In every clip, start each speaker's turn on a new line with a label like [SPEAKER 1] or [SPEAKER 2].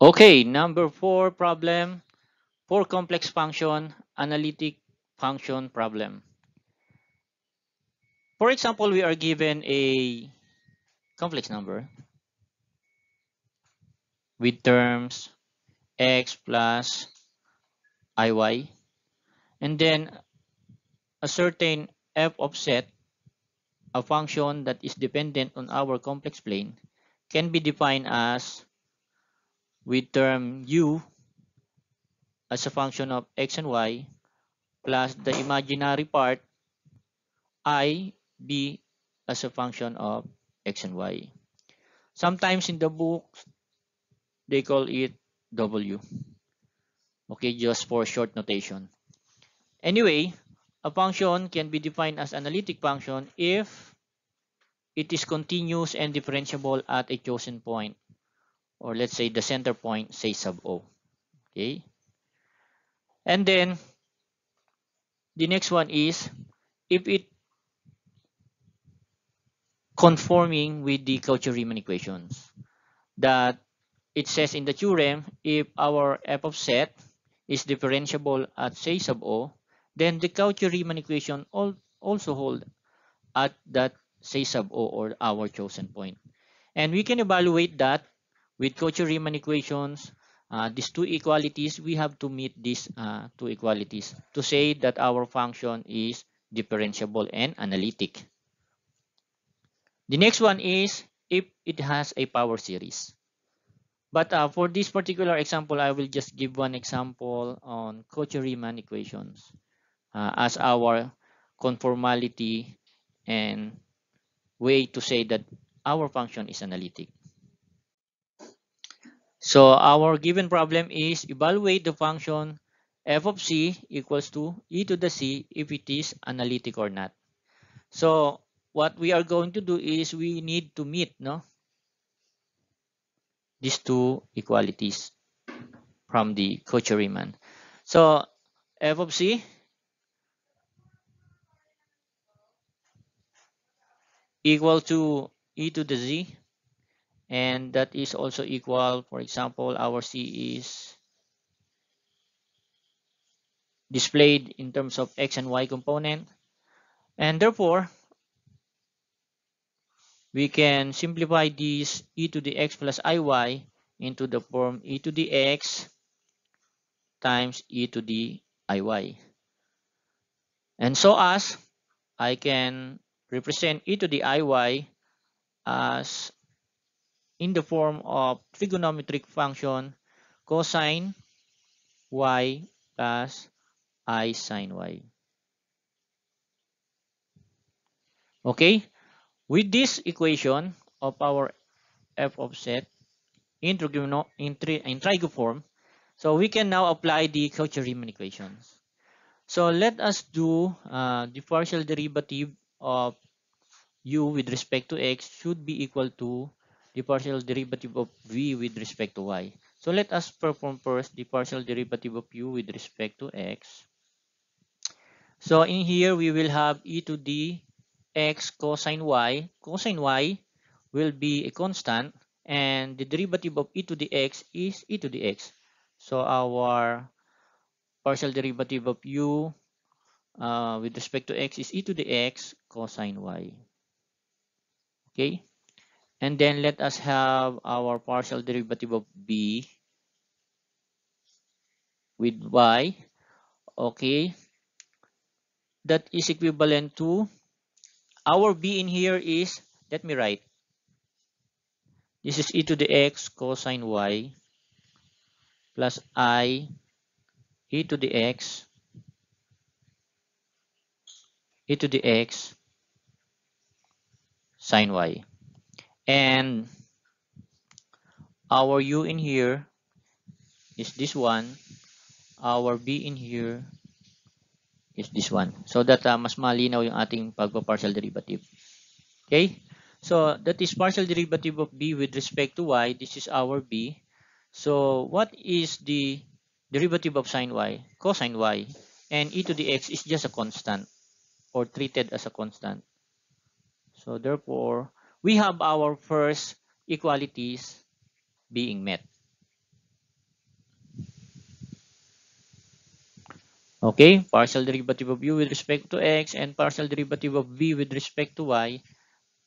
[SPEAKER 1] Okay, number 4 problem for complex function, analytic function problem. For example, we are given a complex number with terms x plus iy, and then a certain f of set, a function that is dependent on our complex plane, can be defined as with term u as a function of x and y plus the imaginary part I b as a function of x and y. Sometimes in the book, they call it w. Okay, just for short notation. Anyway, a function can be defined as analytic function if it is continuous and differentiable at a chosen point, or let's say the center point, say sub o. Okay, and then the next one is if it conforming with the Cauchy-Riemann equations. That it says in the theorem, if our f of set is differentiable at say sub o, then the Cauchy-Riemann equation also hold at that say sub o, or our chosen point. And we can evaluate that with Cauchy-Riemann equations. These two equalities, we have to meet these two equalities to say that our function is differentiable and analytic. The next one is if it has a power series. But for this particular example, I will just give one example on Cauchy-Riemann equations as our conformality and way to say that our function is analytic. So our given problem is evaluate the function f of c equals to e to the c if it is analytic or not. So what we are going to do is we need to meet these two equalities from the Cauchy-Riemann. So f of c equal to e to the z, and that is also equal, for example, our c is displayed in terms of x and y component, and therefore we can simplify this e to the x plus iy into the form e to the x times e to the iy, and so as I can represent e to the iy as in the form of trigonometric function cosine y plus I sine y. Okay, with this equation of our f of set in trigo form, so we can now apply the Cauchy-Riemann equations. So let us do the partial derivative of u with respect to x should be equal to the partial derivative of v with respect to y. So let us perform first the partial derivative of u with respect to x. So in here we will have e to the x cosine y. Cosine y will be a constant, and the derivative of e to the x is e to the x. So our partial derivative of u with respect to x is e to the x cosine y. Okay, and then let us have our partial derivative of b with y. Okay, that is equivalent to our b in here is, let me write, this is e to the x cosine y plus I e to the x e to the x sine y. And our u in here is this one. Our b in here is this one. So that mas malinaw yung ating pagpa-partial derivative. Okay? So that is partial derivative of b with respect to y. This is our b. So what is the derivative of sine y? Cosine y. And e to the x is just a constant, or treated as a constant. So therefore, we have our first equalities being met. Okay, partial derivative of u with respect to x and partial derivative of v with respect to y.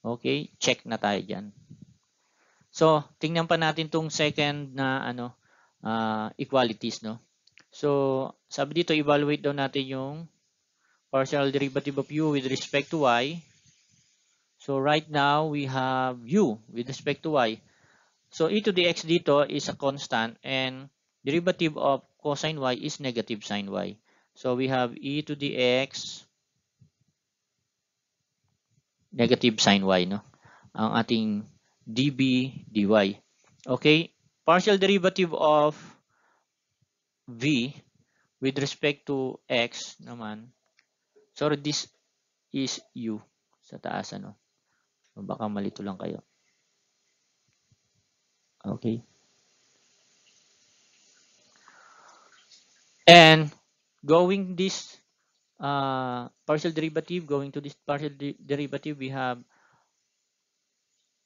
[SPEAKER 1] Okay, check na tayo dyan. So, tingnan pa natin tong second na equalities, no? So, sabi dito, evaluate daw natin yung partial derivative of u with respect to y. So, right now, we have u with respect to y. So, e to the x dito is a constant and derivative of cosine y is negative sine y. So, we have e to the x negative sine y, no? Ang ating db dy. Okay, partial derivative of v with respect to x naman. So, this is u sa taas, ano? Baka malito lang kayo. Okay. And going this partial derivative, going to this partial derivative, we have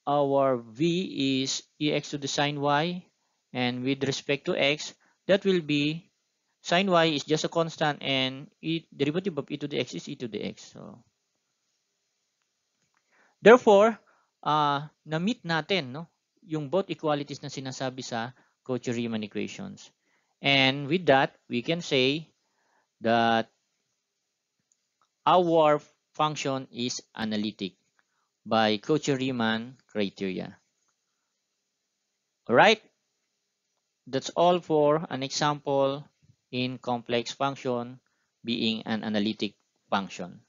[SPEAKER 1] our v is ex to the sine y, and with respect to x, that will be sine y is just a constant, and derivative of e to the x is e to the x. So, therefore, na-meet natin, no, yung both equalities na sinasabi sa Cauchy-Riemann equations. And with that, we can say that our function is analytic by Cauchy-Riemann criteria. Alright, that's all for an example in complex function being an analytic function.